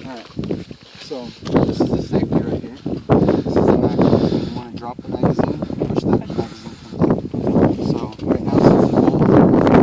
Alright, so this is the safety right here. This is the magazine. You want to drop the magazine, push that, the magazine comes out. So right now, since the bolt is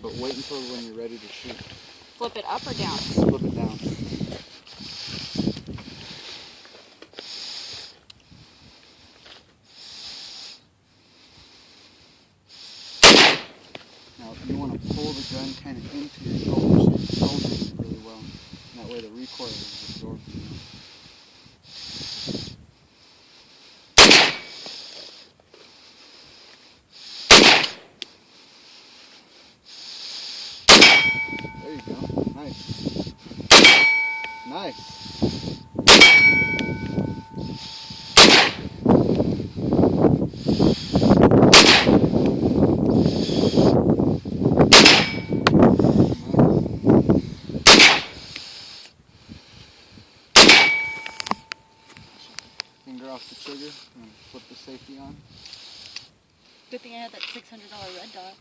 but wait until when you're ready to shoot. Flip it up or down? Flip it down. Now you want to pull the gun kind of into your shoulders really well. And that way the recoil is absorbed. There you go. Nice. Nice. Finger off the trigger and flip the safety on. Good thing I had that $600 red dot.